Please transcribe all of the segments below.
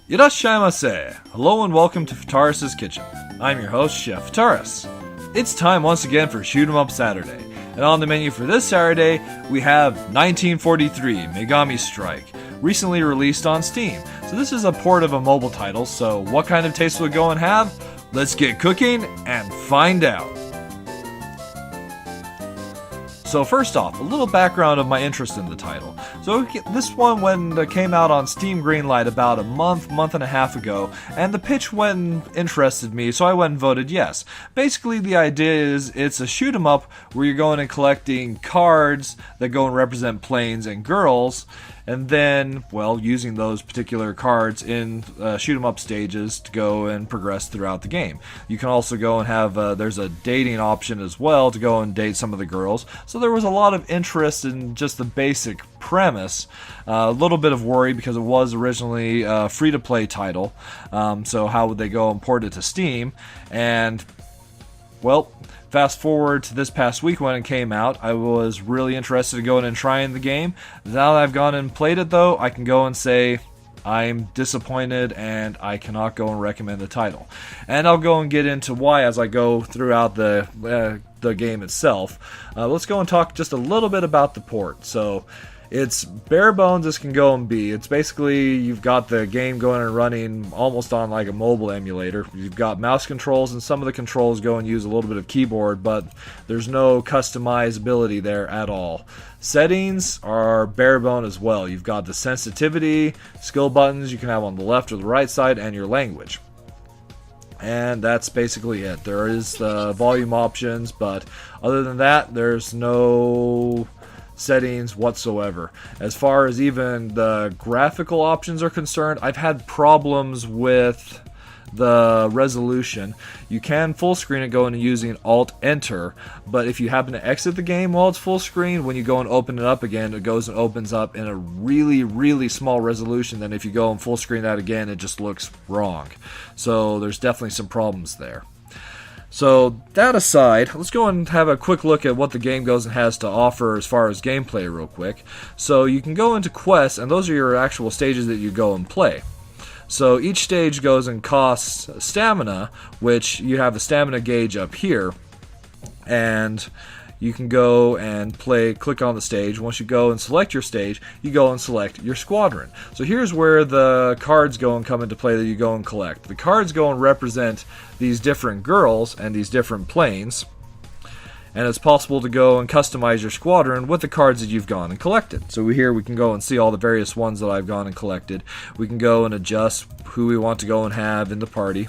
Irashaimase! Hello and welcome to Fitaurus' Kitchen. I'm your host, Chef Fitaurus. It's time once again for Shoot 'em Up Saturday. And on the menu for this Saturday, we have 1943 Megami Strike, recently released on Steam. So this is a port of a mobile title, so what kind of taste will it go and have? Let's get cooking and find out. So first off, a little background of my interest in the title. So this one when came out on Steam Greenlight about a month and a half ago, and the pitch went and interested me, so I went and voted yes. Basically the idea is it's a shoot 'em up where you're going and collecting cards that go and represent planes and girls, and then, well, using those particular cards in shoot 'em up stages to go and progress throughout the game. You can also go and have, there's a dating option as well to go and date some of the girls. So there was a lot of interest in just the basic premise. A little bit of worry because it was originally a free-to-play title. So how would they go and port it to Steam? And, well, fast forward to this past week when it came out, I was really interested in going and trying the game. Now that I've gone and played it, though, I can go and say I'm disappointed and I cannot go and recommend the title. And I'll go and get into why as I go throughout the game itself. Let's go and talk just a little bit about the port. So it's bare bones as can go and be. It's basically you've got the game going and running almost on like a mobile emulator. You've got mouse controls and some of the controls go and use a little bit of keyboard, but there's no customizability there at all. Settings are bare bone as well. You've got the sensitivity, skill buttons you can have on the left or the right side, and your language. And that's basically it. There is the volume options, but other than that, there's no settings whatsoever. As far as even the graphical options are concerned, I've had problems with the resolution. You can full screen it going and using Alt-Enter, but if you happen to exit the game while it's full screen, when you go and open it up again, it goes and opens up in a really small resolution. Then if you go and full screen that again, it just looks wrong. So there's definitely some problems there. So that aside, let's go and have a quick look at what the game goes and has to offer as far as gameplay real quick. So you can go into quests, and those are your actual stages that you go and play. So each stage goes and costs stamina, which you have a stamina gauge up here, and you can go and click on the stage. Once you go and select your stage, you go and select your squadron. So here's where the cards go and come into play that you go and collect. The cards go and represent these different girls and these different planes, and it's possible to go and customize your squadron with the cards that you've gone and collected. So here we can go and see all the various ones that I've gone and collected. We can go and adjust who we want to go and have in the party.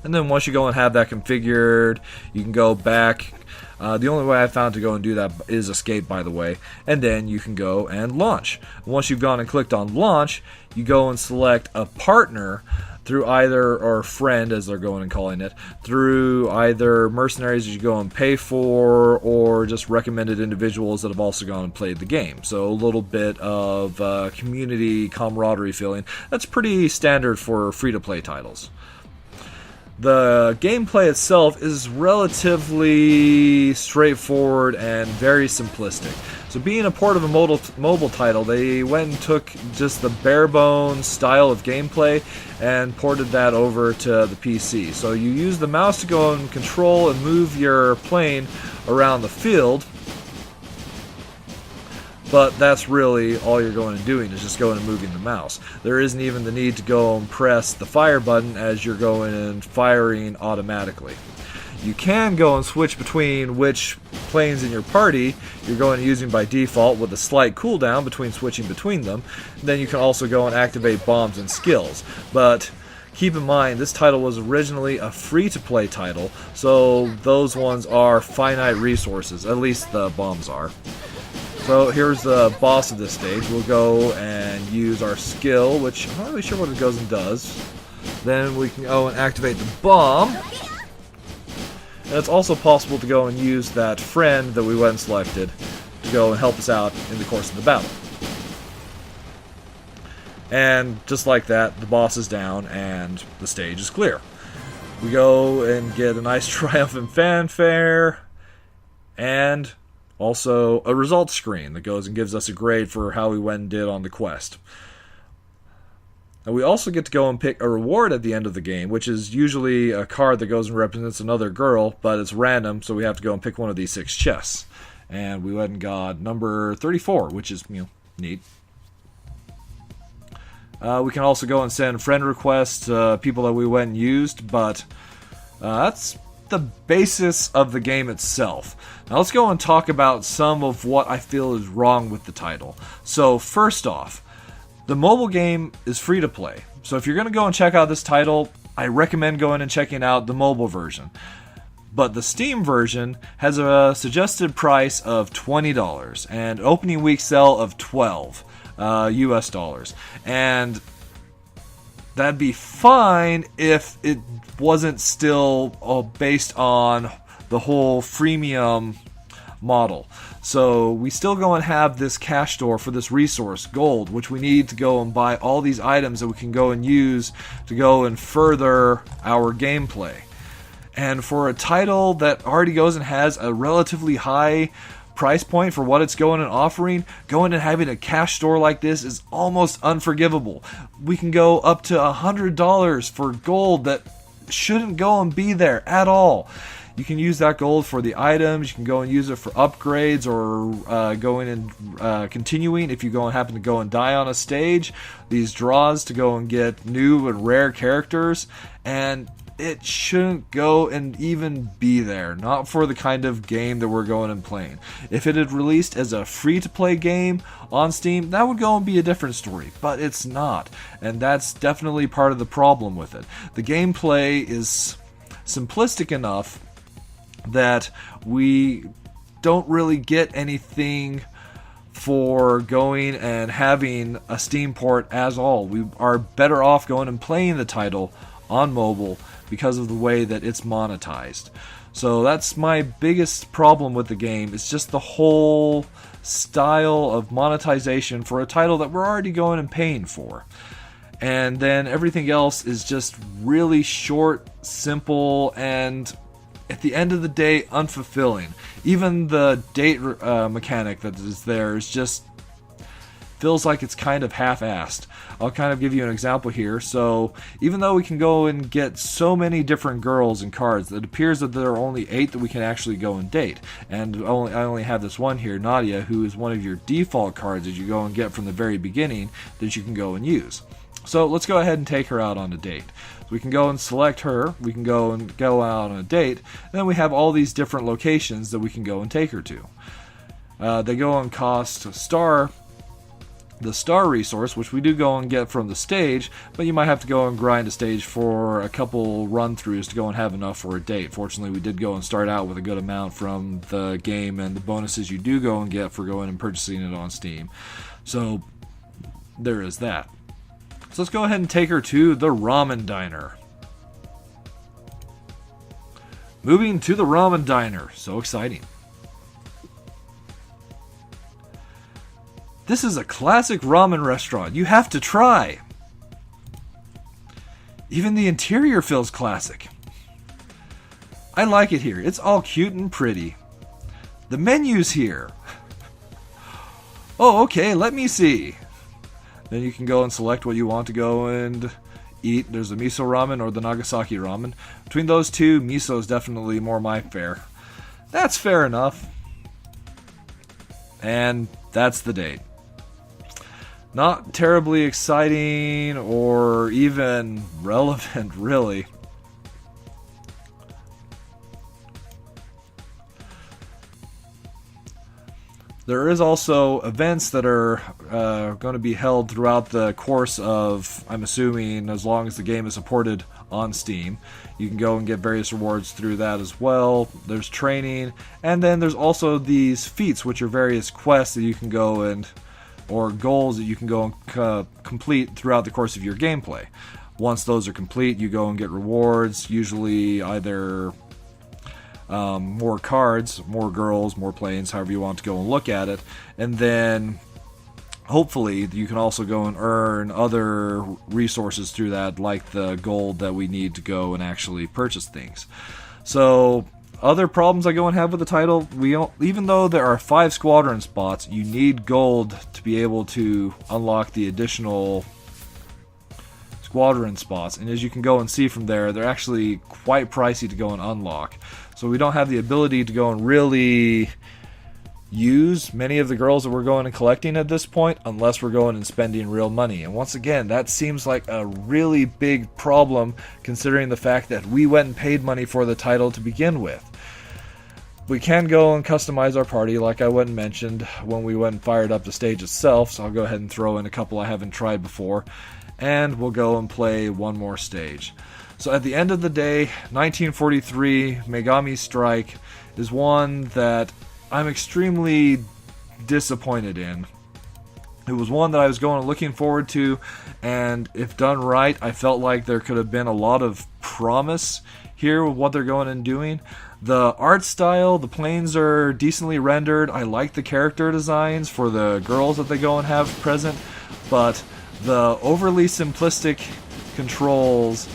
And then once you go and have that configured, you can go back. The only way I found to go and do that is escape, by the way. And then you can go and launch. Once you've gone and clicked on launch, you go and select a partner through either, or friend as they're going and calling it, through either mercenaries that you go and pay for, or just recommended individuals that have also gone and played the game. So a little bit of community camaraderie feeling. That's pretty standard for free-to-play titles. The gameplay itself is relatively straightforward and very simplistic. So being a port of a mobile title, they went and took just the bare bones style of gameplay and ported that over to the PC. So you use the mouse to go and control and move your plane around the field, but that's really all you're going and doing is just going and moving the mouse. There isn't even the need to go and press the fire button as you're going and firing automatically. You can go and switch between which planes in your party you're going and using by default with a slight cooldown between switching between them. Then you can also go and activate bombs and skills. But keep in mind, this title was originally a free-to-play title, so those ones are finite resources, at least the bombs are. So here's the boss of this stage. We'll go and use our skill, which I'm not really sure what it goes and does. Then we can go and activate the bomb. And it's also possible to go and use that friend that we went and selected to go and help us out in the course of the battle. And just like that, the boss is down and the stage is clear. We go and get a nice triumphant fanfare, and also a results screen that goes and gives us a grade for how we went and did on the quest. And we also get to go and pick a reward at the end of the game, which is usually a card that goes and represents another girl, but it's random, so we have to go and pick one of these 6 chests. And we went and got number 34, which is, neat. We can also go and send friend requests to people that we went and used, but that's the basis of the game itself. Now let's go and talk about some of what I feel is wrong with the title. So first off, the mobile game is free to play. So if you're going to go and check out this title, I recommend going and checking out the mobile version. But the Steam version has a suggested price of $20 and opening week sale of $12 US dollars. And that'd be fine if it wasn't still based on the whole freemium model. So we still go and have this cash store for this resource, gold, which we need to go and buy all these items that we can go and use to go and further our gameplay. And for a title that already goes and has a relatively high price point for what it's going and offering, going and having a cash store like this is almost unforgivable. We can go up to $100 for gold that shouldn't go and be there at all. You can use that gold for the items, you can go and use it for upgrades or going and continuing if you go and happen to go and die on a stage. These draws to go and get new and rare characters, and it shouldn't go and even be there. Not for the kind of game that we're going and playing. If it had released as a free-to-play game on Steam, that would go and be a different story. But it's not. And that's definitely part of the problem with it. The gameplay is simplistic enough that we don't really get anything for going and having a Steam port as all. We are better off going and playing the title on mobile because of the way that it's monetized. So that's my biggest problem with the game. It's just the whole style of monetization for a title that we're already going and paying for. And then everything else is just really short, simple, and at the end of the day, unfulfilling. Even the date mechanic that is there is just feels like it's kind of half-assed. I'll kind of give you an example here. So even though we can go and get so many different girls and cards, it appears that there are only 8 that we can actually go and date. And I only have this one here, Nadia, who is one of your default cards that you go and get from the very beginning that you can go and use. So let's go ahead and take her out on a date. So we can go and select her, we can go out on a date, and then we have all these different locations that we can go and take her to. They go and cost the star resource, which we do go and get from the stage, but you might have to go and grind a stage for a couple run-throughs to go and have enough for a date. Fortunately, we did go and start out with a good amount from the game and the bonuses you do go and get for going and purchasing it on Steam. So there is that. So let's go ahead and take her to the ramen diner. Moving to the ramen diner. So exciting. This is a classic ramen restaurant. You have to try. Even the interior feels classic. I like it here. It's all cute and pretty. The menu's here. Oh, okay, let me see. Then you can go and select what you want to go and eat. There's the miso ramen or the Nagasaki ramen. Between those two, miso is definitely more my fare. That's fair enough. And that's the date. Not terribly exciting or even relevant, really. There is also events that are going to be held throughout the course of, I'm assuming, as long as the game is supported on Steam. You can go and get various rewards through that as well. There's training, and then there's also these feats, which are various quests that you can go and, or goals that you can go and complete throughout the course of your gameplay. Once those are complete, you go and get rewards, usually either more cards, more girls, more planes, however you want to go and look at it. And then hopefully you can also go and earn other resources through that, like the gold that we need to go and actually purchase things. So other problems I go and have with the title, even though there are 5 squadron spots, you need gold to be able to unlock the additional squadron spots, and as you can go and see from there, they're actually quite pricey to go and unlock. So we don't have the ability to go and really use many of the girls that we're going and collecting at this point unless we're going and spending real money. And once again, that seems like a really big problem considering the fact that we went and paid money for the title to begin with. We can go and customize our party like I went and mentioned when we went and fired up the stage itself, so I'll go ahead and throw in a couple I haven't tried before, and we'll go and play one more stage. So at the end of the day, 1943 Megami Strike is one that I'm extremely disappointed in. It was one that I was going and looking forward to, and if done right, I felt like there could have been a lot of promise here with what they're going and doing. The art style, the planes are decently rendered. I like the character designs for the girls that they go and have present, but the overly simplistic controls,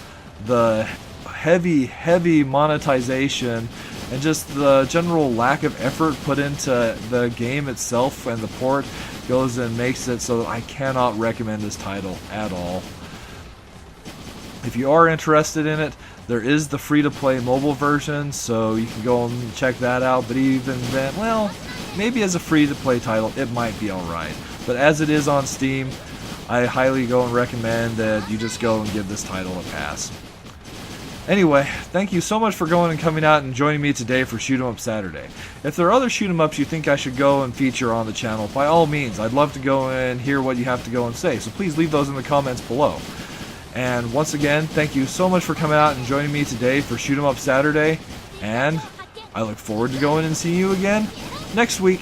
the heavy monetization, and just the general lack of effort put into the game itself and the port goes and makes it so that I cannot recommend this title at all. If you are interested in it, there is the free-to-play mobile version, so you can go and check that out, but even then, well, maybe as a free-to-play title, it might be alright. But as it is on Steam, I highly go and recommend that you just go and give this title a pass. Anyway, thank you so much for going and coming out and joining me today for Shoot 'em Up Saturday. If there are other shoot 'em ups you think I should go and feature on the channel, by all means, I'd love to go and hear what you have to go and say, so please leave those in the comments below. And once again, thank you so much for coming out and joining me today for Shoot 'em Up Saturday, and I look forward to going and seeing you again next week.